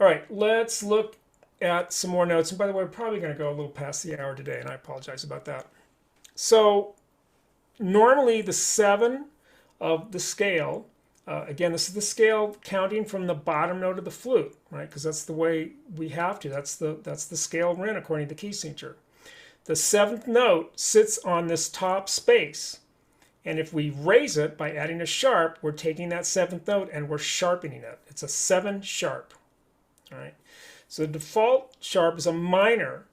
All right, let's look at some more notes. And by the way, we're probably going to go a little past the hour today, and I apologize about that. So normally the 7 of the scale, again, this is the scale counting from the bottom note of the flute, right? Because that's the way we have to. That's the scale we're in according to the key signature. The 7th note sits on this top space. And if we raise it by adding a sharp, we're taking that 7th note and we're sharpening it. It's a 7 sharp. All right. So the default sharp is a minor,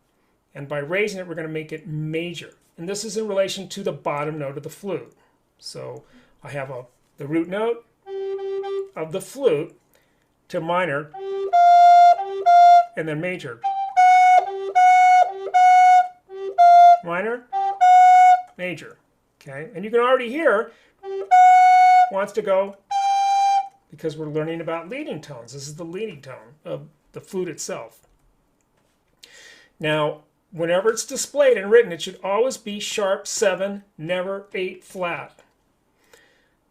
and by raising it, we're going to make it major. And this is in relation to the bottom note of the flute. So I have the root note of the flute to minor, and then major. Minor, major. Okay, and you can already hear wants to go because we're learning about leading tones. This is the leading tone of the flute itself. Now, whenever it's displayed and written, it should always be sharp 7, never 8 flat.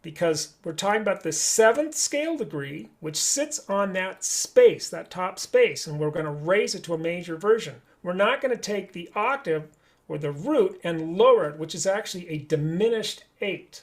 Because we're talking about the 7th scale degree, which sits on that space, that top space, and we're going to raise it to a major version. We're not going to take the octave or the root and lower it, which is actually a diminished 8.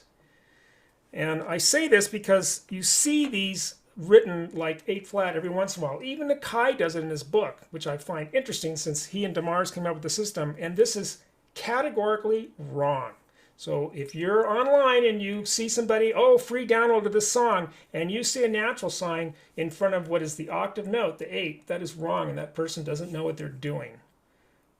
And I say this because you see these written like 8 flat every once in a while. Even Nakai does it in his book, which I find interesting since he and Demars came up with the system, and this is categorically wrong. So if you're online and you see somebody, oh, free download of this song, and you see a natural sign in front of what is the octave note, the 8, that is wrong, and that person doesn't know what they're doing.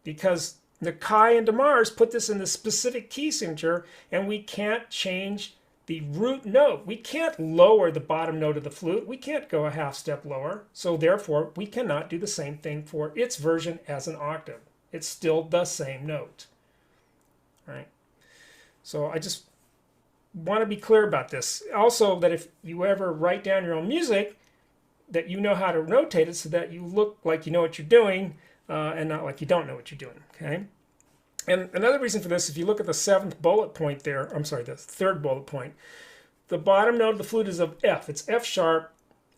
Because Nakai and Demars put this in the specific key signature, and we can't change the root note. We can't lower the bottom note of the flute. We can't go a half step lower. So therefore, we cannot do the same thing for its version as an octave. It's still the same note. Right? So I just want to be clear about this. Also, that if you ever write down your own music, that you know how to notate it so that you look like you know what you're doing and not like you don't know what you're doing. Okay? And another reason for this, if you look at the 7th bullet point there, I'm sorry, the 3rd bullet point, the bottom note of the flute is of F. It's F sharp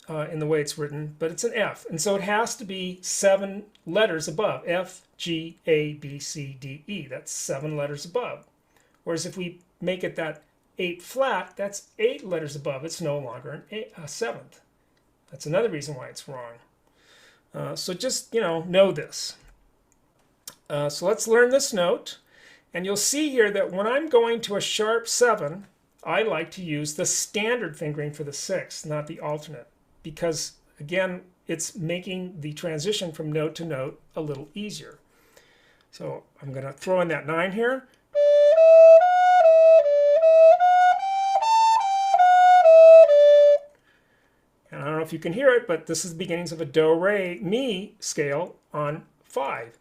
in the way it's written, but it's an F. And so it has to be 7 letters above. F, G, A, B, C, D, E. That's 7 letters above. Whereas if we make it that 8 flat, that's 8 letters above. It's no longer a 7th. That's another reason why it's wrong. So just, know this. So let's learn this note. And you'll see here that when I'm going to a sharp 7, I like to use the standard fingering for the 6th, not the alternate. Because, again, it's making the transition from note to note a little easier. So I'm going to throw in that 9 here. And I don't know if you can hear it, but this is the beginnings of a do, re, mi scale on 5.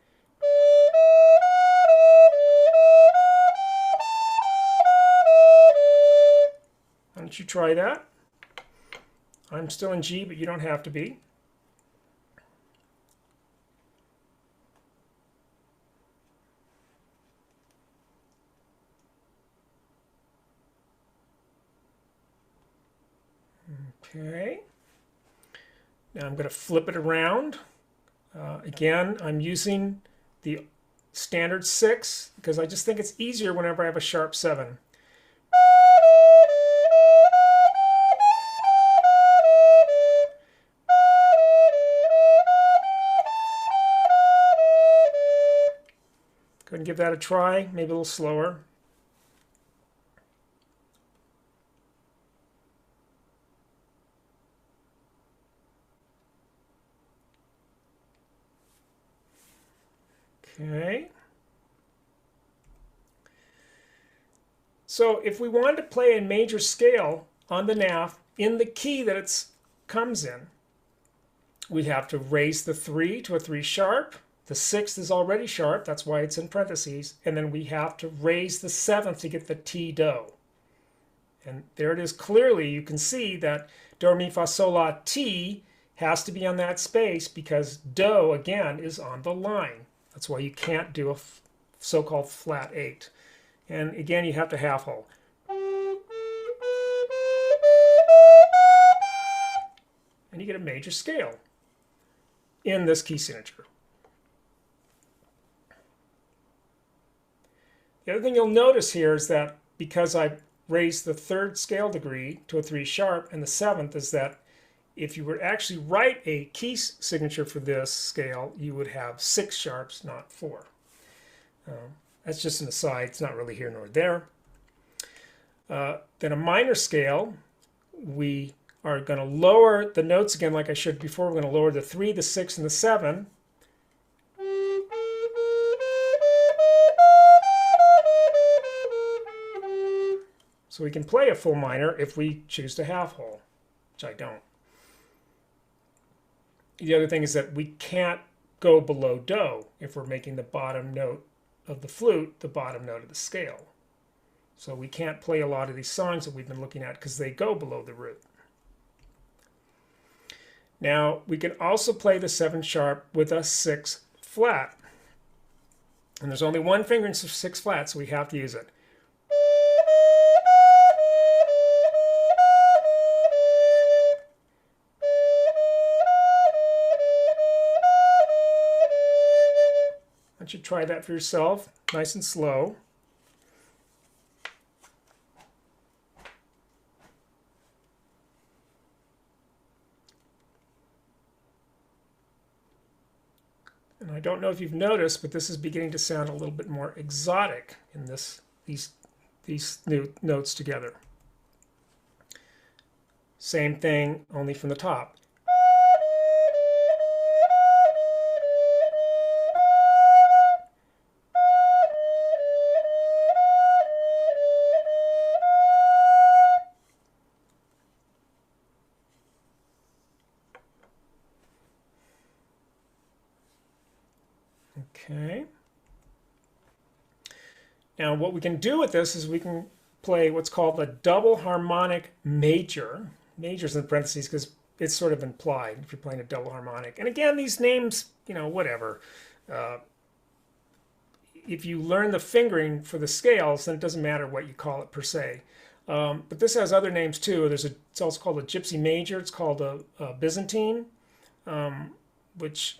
Why don't you try that? I'm still in G, but you don't have to be. Okay. Now I'm going to flip it around. Again, I'm using the standard 6 because I just think it's easier whenever I have a sharp 7. Go ahead and give that a try, maybe a little slower. Okay. So if we wanted to play a major scale on the NAF in the key that it comes in, we'd have to raise the 3 to a 3 sharp. The 6th is already sharp, that's why it's in parentheses. And then we have to raise the 7th to get the T do. And there it is clearly. You can see that do, mi, fa, sol, la, ti has to be on that space because do, again, is on the line. That's why you can't do a so-called flat 8. And again, you have to half hold. And you get a major scale. in this key signature. The other thing you'll notice here is that because I raised the third scale degree to a 3 sharp and the seventh, is that if you were to actually write a key signature for this scale, you would have 6 sharps, not 4. That's just an aside. It's not really here nor there. Then a minor scale, we are going to lower the notes again like I showed before. We're going to lower the 3, the 6, and the 7. So we can play a full minor if we choose to half hole, which I don't. The other thing is that we can't go below do if we're making the bottom note of the flute the bottom note of the scale. So we can't play a lot of these songs that we've been looking at because they go below the root. Now we can also play the 7 sharp with a 6 flat. And there's only one finger in 6 flat, so we have to use it. Why don't you try that for yourself, nice and slow. And I don't know if you've noticed, but this is beginning to sound a little bit more exotic in these new notes together. Same thing, only from the top. Okay. Now what we can do with this is we can play what's called a double harmonic major. Major's in parentheses because it's sort of implied if you're playing a double harmonic. And again, these names, you know, whatever. If you learn the fingering for the scales, then it doesn't matter what you call it per se. But this has other names too. It's also called a gypsy major. It's called a Byzantine, which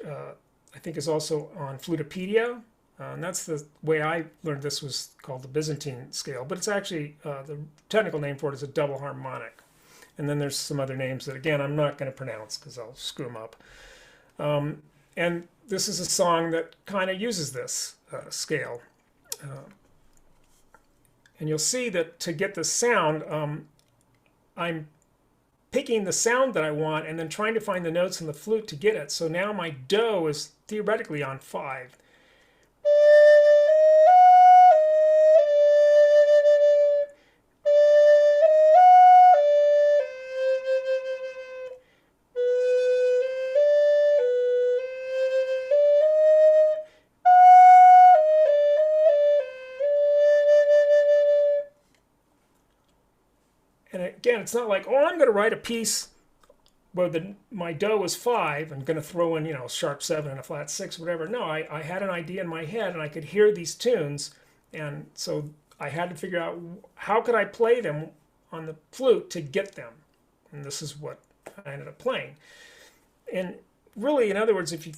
I think is also on Flutopedia. And that's the way I learned this, was called the Byzantine scale. But it's actually, the technical name for it is a double harmonic. And then there's some other names that, again, I'm not going to pronounce because I'll screw them up. And this is a song that kind of uses this scale. And you'll see that to get the sound, I'm picking the sound that I want and then trying to find the notes in the flute to get it. So now my do is theoretically on 5. And again, it's not like, oh, I'm going to write a piece where my do is 5 and going to throw in, you know, sharp 7 and a flat 6, whatever. No, I had an idea in my head and I could hear these tunes, and so I had to figure out how could I play them on the flute to get them, and this is what I ended up playing. And really, in other words, if you,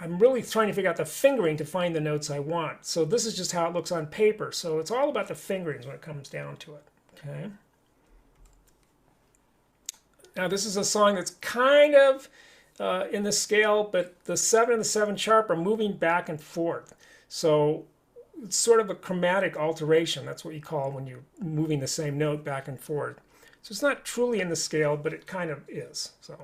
I'm really trying to figure out the fingering to find the notes I want. So this is just how it looks on paper. So it's all about the fingerings when it comes down to it. Okay. Now this is a song that's kind of in the scale, but the 7 and the 7 sharp are moving back and forth. So it's sort of a chromatic alteration. That's what you call when you're moving the same note back and forth. So it's not truly in the scale, but it kind of is. So.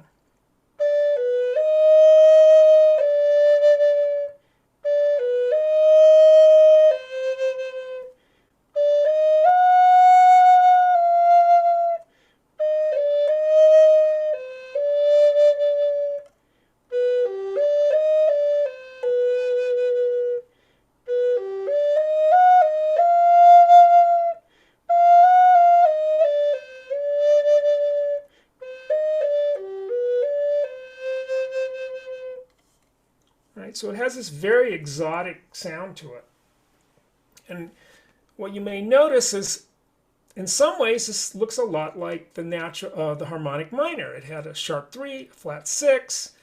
So it has this very exotic sound to it. And what you may notice is, in some ways, this looks a lot like the harmonic minor. It had a sharp 3, a flat 6.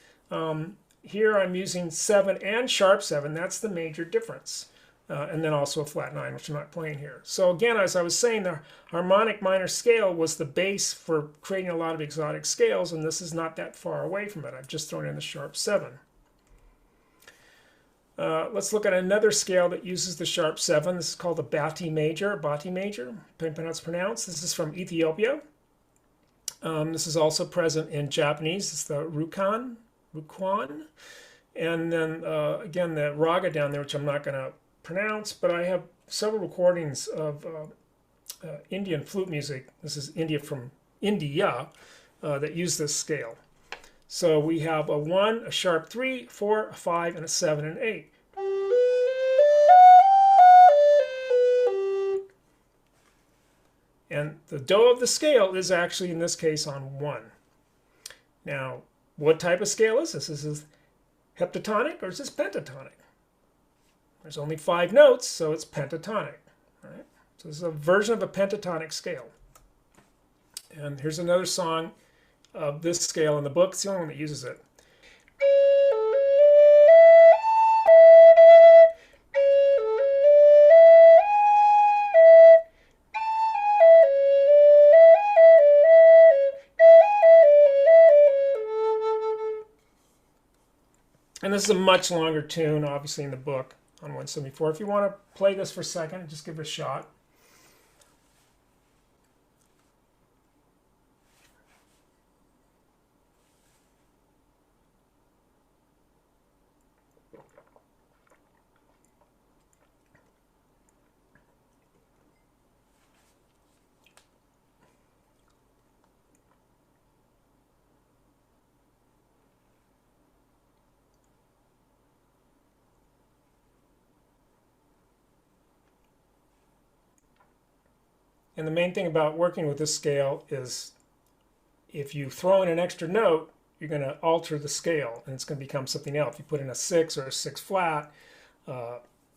here I'm using 7 and sharp 7. That's the major difference. And then also a flat 9, which I'm not playing here. So again, as I was saying, the harmonic minor scale was the base for creating a lot of exotic scales, and this is not that far away from it. I've just thrown in the sharp 7. Let's look at another scale that uses the sharp 7. This is called the Bati major, depending on how it's pronounced. This is from Ethiopia. This is also present in Japanese. It's the Rukwan. And then again, the raga down there, which I'm not going to pronounce, but I have several recordings of Indian flute music. This is from India that use this scale. So we have a 1, a sharp 3, 4, a 5, and a 7 and 8. And the do of the scale is actually, in this case, on 1. Now, what type of scale is this? Is this heptatonic or is this pentatonic? There's only 5 notes, so it's pentatonic. Right? So this is a version of a pentatonic scale. And here's another song of this scale in the book. It's the only one that uses it. And this is a much longer tune, obviously, in the book on 174. If you want to play this for a second, just give it a shot. And the main thing about working with this scale is if you throw in an extra note, you're going to alter the scale and it's going to become something else. If you put in a 6 or a 6 flat,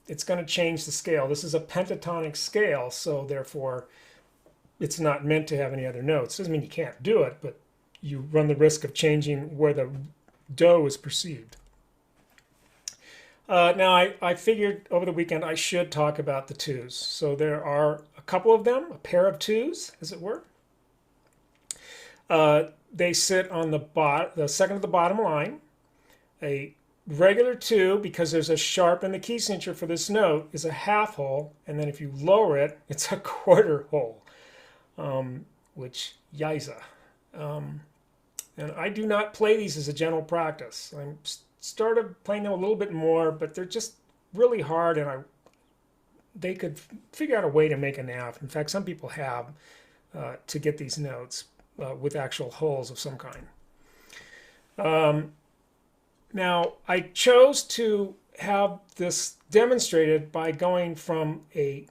it's going to change the scale. This is a pentatonic scale, so therefore it's not meant to have any other notes. Doesn't mean you can't do it, but you run the risk of changing where the do is perceived. Now, I figured over the weekend I should talk about the 2s. So there are a couple of them, a pair of 2s, as it were. They sit on the second of the bottom line. A regular 2, because there's a sharp in the key signature for this note, is a half hole, and then if you lower it, it's a quarter hole, which yiza. And I do not play these as a general practice. I'm started playing them a little bit more, but they're just really hard, and they could figure out a way to make a nav. In fact, some people have to get these notes with actual holes of some kind. Now, I chose to have this demonstrated by going from a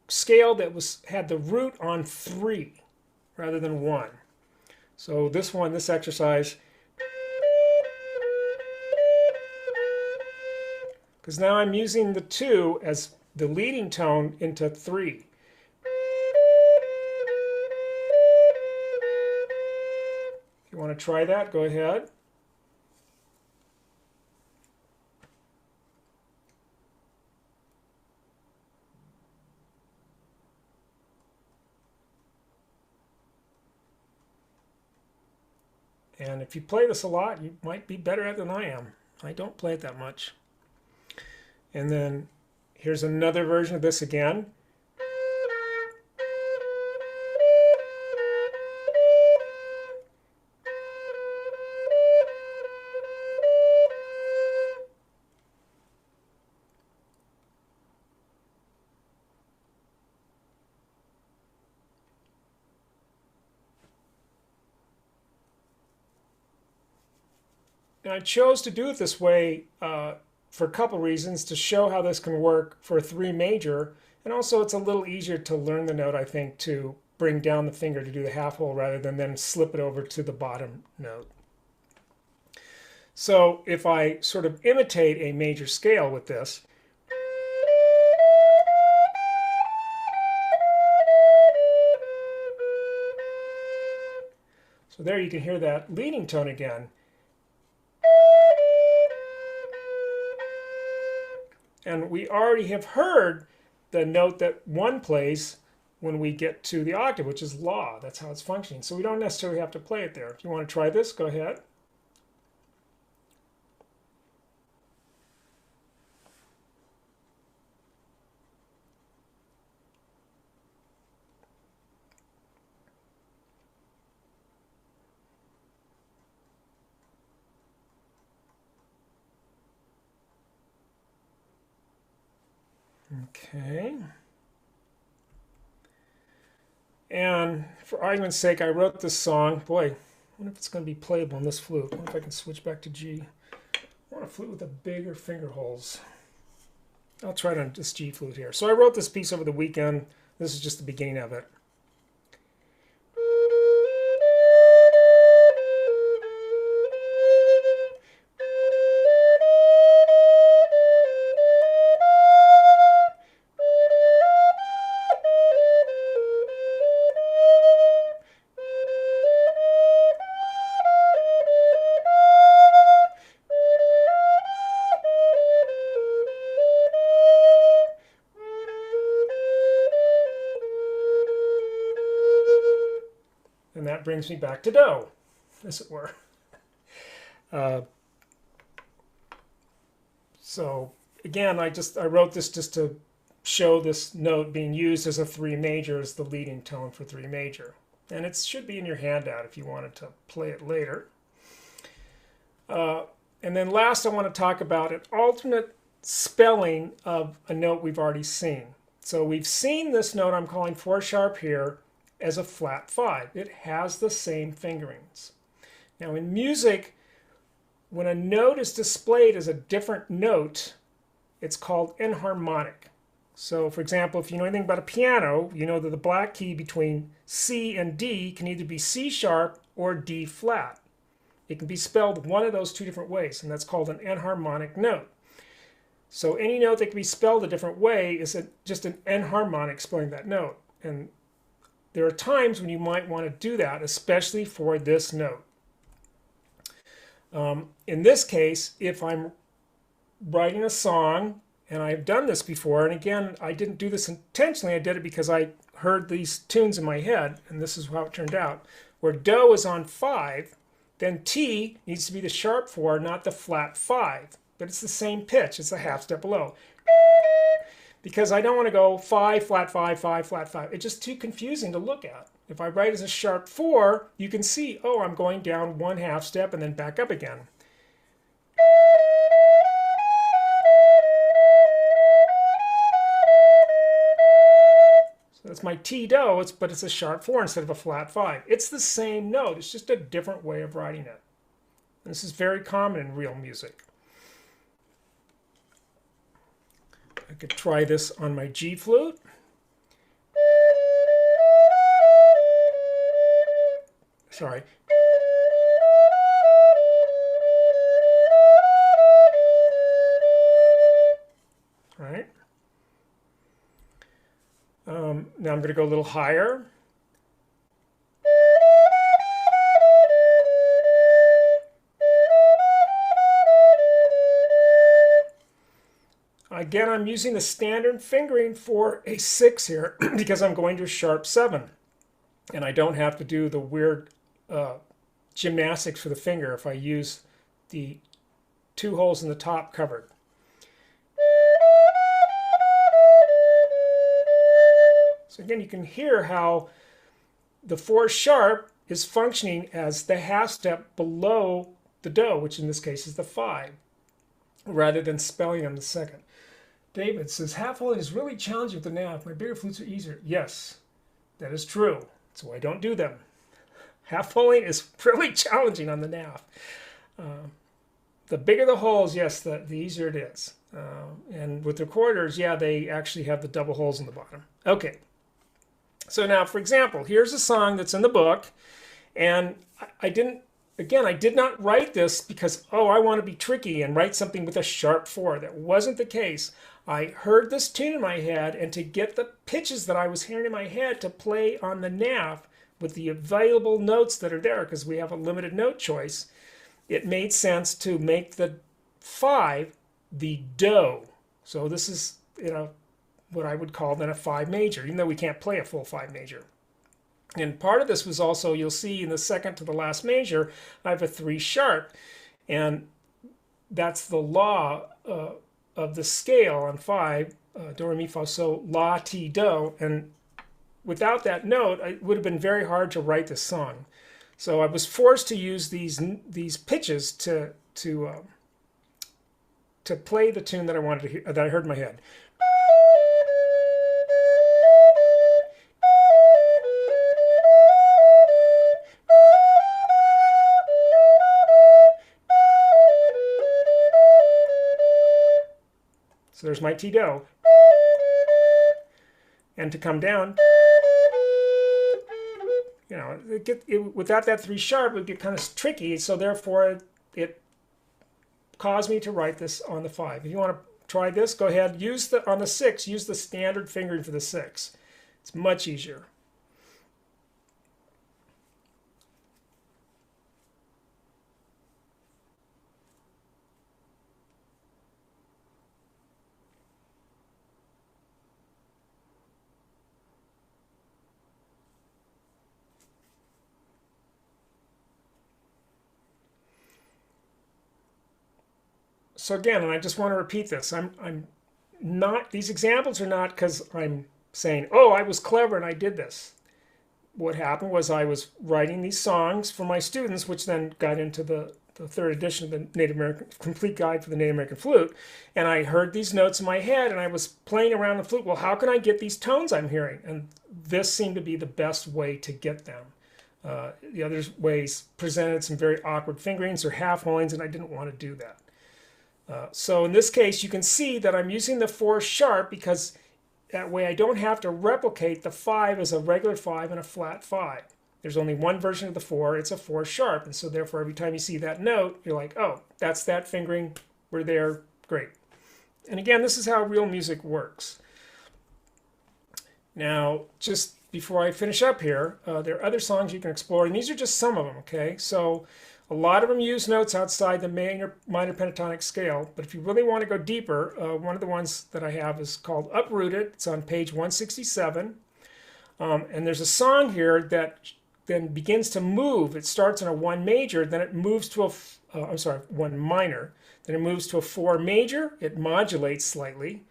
scale that had the root on 3 rather than 1. So this exercise, because now I'm using the 2 as the leading tone into 3. If you want to try that, go ahead. And if you play this a lot, you might be better at it than I am. I don't play it that much. And then here's another version of this again. And I chose to do it this way for a couple reasons, to show how this can work for a 3 major, and also it's a little easier to learn the note, I think, to bring down the finger to do the half hole rather than then slip it over to the bottom note. So if I sort of imitate a major scale with this, so there you can hear that leading tone again. And we already have heard the note that 1 plays when we get to the octave, which is La. That's how it's functioning. So we don't necessarily have to play it there. If you want to try this, go ahead. Okay. And for argument's sake, I wrote this song. Boy, I wonder if it's going to be playable on this flute. I wonder if I can switch back to G. I want a flute with a bigger finger holes. I'll try it on this G flute here. So I wrote this piece over the weekend. This is just the beginning of it. And that brings me back to Do, as it were. So again, I wrote this just to show this note being used as a 3 major as the leading tone for 3 major. And it should be in your handout if you wanted to play it later. And then last, I want to talk about an alternate spelling of a note we've already seen. So we've seen this note I'm calling 4 sharp here as a flat 5. It has the same fingerings. Now in music, when a note is displayed as a different note, it's called enharmonic. So for example, if you know anything about a piano, you know that the black key between C and D can either be C sharp or D flat. It can be spelled one of those 2 different ways, and that's called an enharmonic note. So any note that can be spelled a different way is just an enharmonic spelling that note. And there are times when you might want to do that, especially for this note. In this case, if I'm writing a song, and I've done this before, and again, I didn't do this intentionally, I did it because I heard these tunes in my head, and this is how it turned out, where Do is on 5, then T needs to be the sharp 4, not the flat 5, but it's the same pitch, it's a half step below. Because I don't want to go 5, flat 5, 5, flat 5. It's just too confusing to look at. If I write as a sharp 4, you can see, oh, I'm going down 1 half step and then back up again. So that's my T Do, but it's a sharp 4 instead of a flat 5. It's the same note, it's just a different way of writing it. And this is very common in real music. I could try this on my G flute. Sorry. All right. Now I'm going to go a little higher. Again, I'm using the standard fingering for a 6 here because I'm going to a sharp 7. And I don't have to do the weird gymnastics for the finger if I use the 2 holes in the top covered. So again, you can hear how the 4 sharp is functioning as the half step below the Do, which in this case is the 5, rather than spelling on the second. David says, half holding is really challenging with the nav. My bigger flutes are easier. Yes, that is true. That's why I don't do them. Half holding is really challenging on the nav. The bigger the holes, yes, the easier it is. And with the quarters, yeah, they actually have the double holes in the bottom. Okay. So now, for example, here's a song that's in the book, and I did not write this because, oh, I want to be tricky and write something with a sharp 4. That wasn't the case. I heard this tune in my head, and to get the pitches that I was hearing in my head to play on the nav with the available notes that are there, because we have a limited note choice, it made sense to make the 5 the Do. So this is, what I would call then a 5 major, even though we can't play a full 5 major. And part of this was also, you'll see in the second to the last measure, I have a 3 sharp. And that's the law of the scale on 5, do, re, mi, fa, sol, la, ti, do. And without that note, it would have been very hard to write this song. So I was forced to use these pitches to play the tune that I wanted to hear, that I heard in my head. So there's my Ti-Do. And to come down, without that 3 sharp, it would get kind of tricky. So therefore, it caused me to write this on the 5. If you want to try this, go ahead. On the 6, use the standard fingering for the 6. It's much easier. So again, and I just want to repeat this, I'm not, these examples are not because I'm saying, oh, I was clever and I did this. What happened was I was writing these songs for my students, which then got into the 3rd edition of the Native American Complete Guide for the Native American Flute. And I heard these notes in my head and I was playing around the flute. Well, how can I get these tones I'm hearing? And this seemed to be the best way to get them. The other ways presented some very awkward fingerings or half holings, and I didn't want to do that. So in this case, you can see that I'm using the 4 sharp because that way I don't have to replicate the 5 as a regular 5 and a flat 5. There's only one version of the 4, it's a 4 sharp, and so therefore every time you see that note, you're like, oh, that's that fingering, we're there, great. And again, this is how real music works. Now, just before I finish up here, there are other songs you can explore, and these are just some of them, okay? So a lot of them use notes outside the minor pentatonic scale, but if you really want to go deeper, one of the ones that I have is called Uprooted. It's on page 167. And there's a song here that then begins to move. It starts in a 1 major, then it moves to a, 1 minor. Then it moves to a 4 major. It modulates slightly.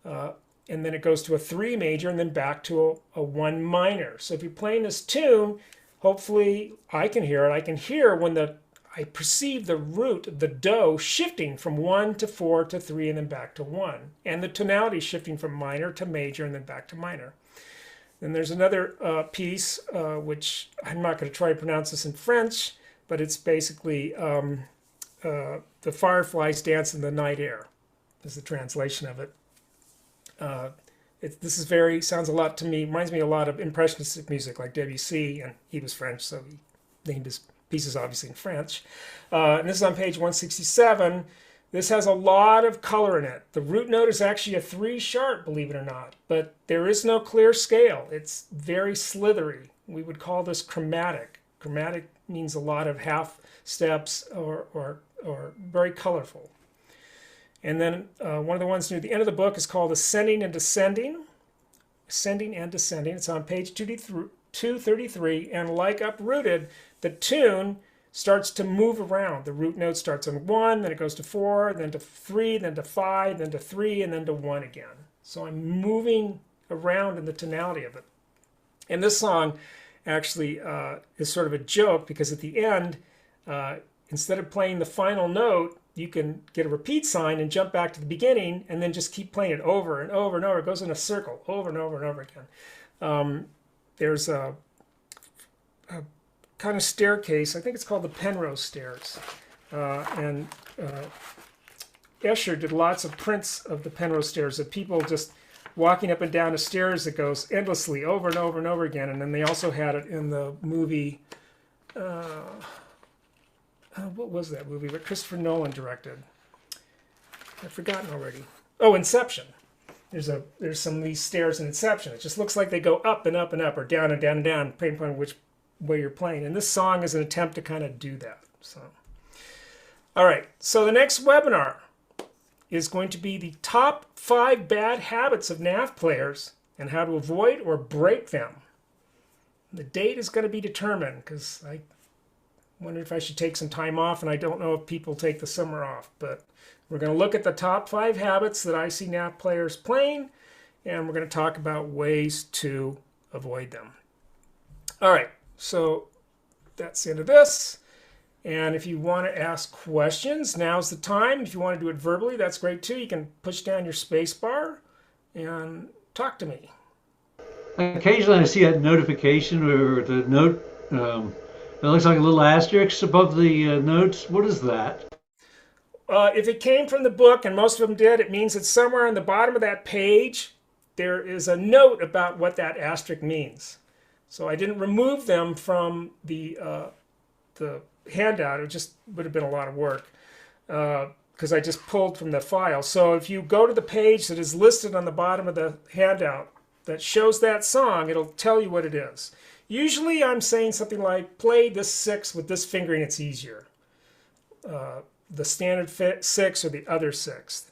And then it goes to a 3 major and then back to a 1 minor. So if you're playing this tune, hopefully I can hear it. I can hear when I perceive the root, the do, shifting from 1 to 4 to 3 and then back to 1. And the tonality shifting from minor to major and then back to minor. Then there's another piece, which I'm not going to try to pronounce this in French, but it's basically the fireflies dance in the night air is the translation of it. This is sounds a lot to me, reminds me a lot of impressionistic music like Debussy, and he was French, so he named his pieces obviously in French. And this is on page 167. This has a lot of color in it. The root note is actually a 3 sharp, believe it or not, but there is no clear scale. It's very slithery. We would call this chromatic. Chromatic means a lot of half steps or very colorful. And then one of the ones near the end of the book is called Ascending and Descending. Ascending and Descending. It's on page 233. And like Uprooted, the tune starts to move around. The root note starts on 1, then it goes to 4, then to 3, then to 5, then to 3, and then to 1 again. So I'm moving around in the tonality of it. And this song actually is sort of a joke because at the end, instead of playing the final note, you can get a repeat sign and jump back to the beginning and then just keep playing it over and over and over. It goes in a circle over and over and over again. There's a kind of staircase. I think it's called the Penrose Stairs. And Escher did lots of prints of the Penrose Stairs of people just walking up and down the stairs that goes endlessly over and over and over again. And then they also had it in the movie, what was that movie that Christopher Nolan directed? I've forgotten already. Oh, Inception. There's some of these stairs in Inception. It just looks like they go up and up and up or down and down and down, depending on which way you're playing. And this song is an attempt to kind of do that. So, all right. So the next webinar, is going to be the top 5 bad habits of NAF players and how to avoid or break them. The date is going to be determined because I wonder if I should take some time off, and I don't know if people take the summer off. But we're going to look at the top 5 habits that I see NAF players playing, and we're going to talk about ways to avoid them. All right, so that's the end of this. And if you want to ask questions, now's the time. If you want to do it verbally, that's great too. You can push down your space bar and talk to me. Occasionally I see a notification or the note, it looks like a little asterisk above the notes. What is that? If it came from the book, and most of them did, it means that somewhere on the bottom of that page, there is a note about what that asterisk means. So I didn't remove them from the handout. It just would have been a lot of work because I just pulled from the file. So if you go to the page that is listed on the bottom of the handout that shows that song, it'll tell you what it is. Usually I'm saying something like, play this 6 with this fingering, it's easier. The standard 6 or the other 6th.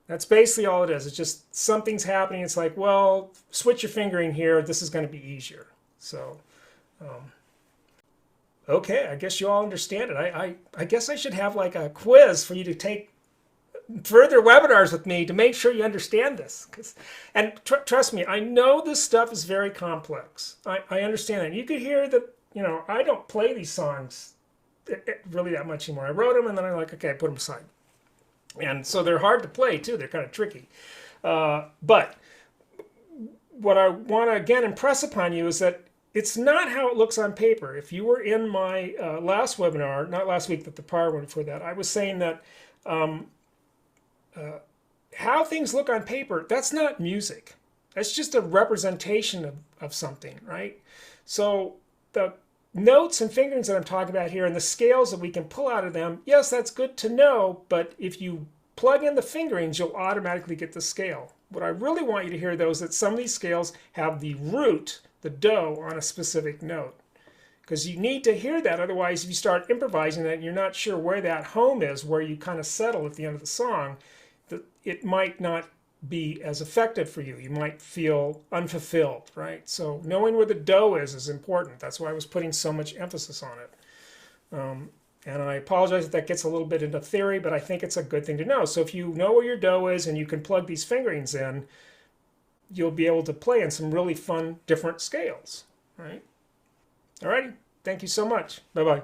That's basically all it is. It's just something's happening. It's like, well, switch your fingering here. This is going to be easier. So, okay, I guess you all understand it. I guess I should have like a quiz for you to take further webinars with me to make sure you understand this. And trust me, I know this stuff is very complex. I understand that. You could hear that, you know, I don't play these songs really that much anymore. I wrote them and then I'm like, okay, I put them aside. And so they're hard to play too. They're kind of tricky. But what I want to again impress upon you is that it's not how it looks on paper. If you were in my last webinar, not last week, but the prior one before that, I was saying that how things look on paper, that's not music. That's just a representation of something, right? So the notes and fingerings that I'm talking about here and the scales that we can pull out of them, yes, that's good to know, but if you plug in the fingerings, you'll automatically get the scale. What I really want you to hear, though, is that some of these scales have the root, the do, on a specific note. Because you need to hear that, otherwise if you start improvising that and you're not sure where that home is, where you kind of settle at the end of the song, it might not be as effective for you. You might feel unfulfilled, right? So knowing where the do is important. That's why I was putting so much emphasis on it. And I apologize if that gets a little bit into theory, but I think it's a good thing to know. So if you know where your do is and you can plug these fingerings in, you'll be able to play in some really fun, different scales, right? All righty. Thank you so much. Bye-bye.